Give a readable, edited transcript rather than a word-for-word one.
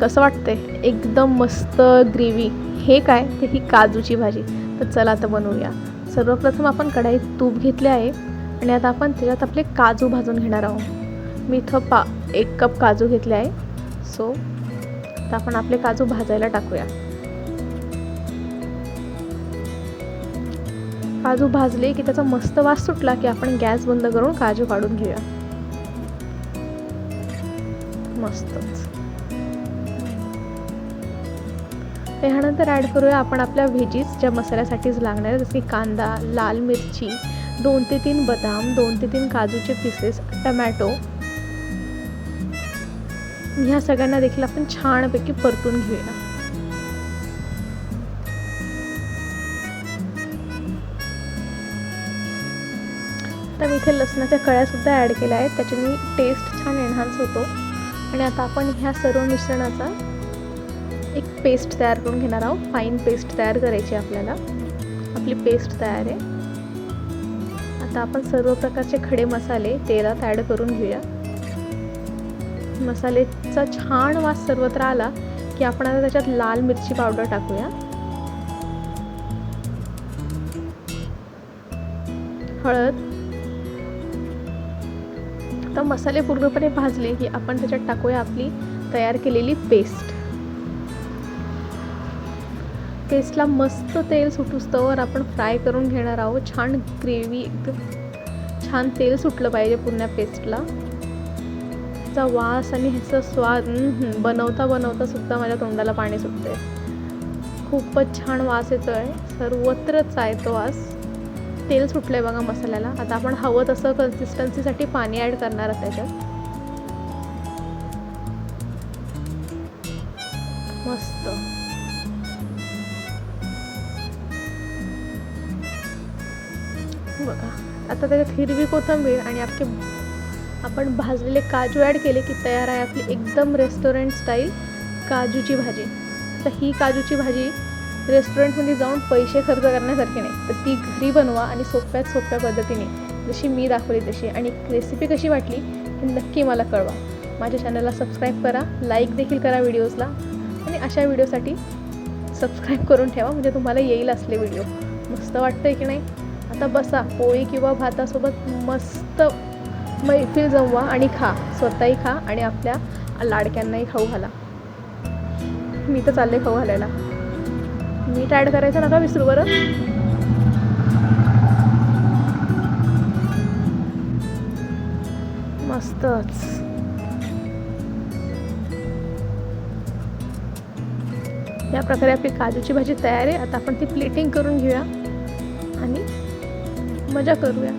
कसं वाटतंय? एकदम मस्त ग्रेव्ही. हे काय? तर ही काजूची भाजी. तर चला आता बनवूया. सर्वप्रथम आपण कढईत तूप घेतले आहे आणि आता आपण त्याच्यात आपले काजू भाजून घेणार आहोत. मी इथं 1 कप काजू घेतले आहे. सो आता आपण आपले काजू भाजायला टाकूया. काजू भाजले की त्याचा मस्त वास सुटला की आपण गॅस बंद करून काजू काढून घेऊया. मस्तच. त्यानंतर ॲड करूया आपण आपल्या व्हेजीज ज्या मसाल्यासाठीच लागणार आहे, जसे की कांदा, लाल मिरची, 2 ते 3 बदाम, 2 ते 3 काजूचे पीसेस, टमॅटो. ह्या सगळ्यांना देखील आपण छानपैकी परतून घेऊया. तर मी इथे लसणाच्या कळ्यासुद्धा ॲड केल्या आहेत, त्याच्याने टेस्ट छान एनहान्स होतो. आणि आता आपण ह्या सर्व मिश्रणाचा एक पेस्ट तयार करून घेणार आहोत. फाईन पेस्ट तयार करायची आपल्याला. आपली पेस्ट तयार आहे. आता आपण सर्व प्रकारचे खडे मसाले तेलात ॲड करून घेऊया. मसाल्याचा छान वास सर्वत्र आला की आपण आता त्याच्यात लाल मिरची पावडर टाकूया, हळद. आता मसाले पूर्णपणे भाजले की आपण त्याच्यात टाकूया आपली तयार केलेली पेस्ट. पेस्टला मस्त तेल सुटूस्तवर आपण फ्राय करून घेणार आहोत. छान ग्रेव्ही, एकदम छान तेल सुटलं पाहिजे पूर्ण पेस्टला. ह्याचा वास आणि ह्याचा स्वाद बनवता बनवता सुद्धा माझ्या तोंडाला पाणी सुटते. खूपच छान वास येतो आहे, सर्वत्रच आहे तो वास. तेल सुटलं आहे बघा मसाल्याला. आता आपण हवं तसं कन्सिस्टन्सीसाठी पाणी ॲड करणार आहोत त्याच्यात. मस्त. बघा आता त्याच्यात हिरवी कोथिंबीर आणि आपण भाजलेले काजू ॲड केले की तयार आहे आपली एकदम रेस्टॉरंट स्टाईल काजूची भाजी. तर ही काजूची भाजी रेस्टॉरंटमध्ये जाऊन पैसे खर्च करण्यासारखी नाही, तर ती घरी बनवा आणि सोप्यात सोप्या पद्धतीने जशी मी दाखवली तशी. आणि रेसिपी कशी वाटली हे नक्की मला कळवा. माझ्या चॅनलला सबस्क्राईब करा, लाईक देखील करा व्हिडिओजला. आणि अशा व्हिडिओसाठी सबस्क्राईब करून ठेवा, म्हणजे तुम्हाला येईल असले व्हिडिओ. मस्त वाटतं आहे की नाही? आता बसा, पोळी किंवा भातासोबत मस्त मैफिल जमवा आणि खा. स्वतःही खा आणि आपल्या लाडक्यांनाही खाऊ घाला. मी तर चालले खाऊ घालायला. मीठ ॲड करायचं नका विसरू बरं. मस्तच. या प्रकारे आपली काजूची भाजी तयार आहे. आता आपण ती प्लेटिंग करून घेऊया आणि मजा करूया.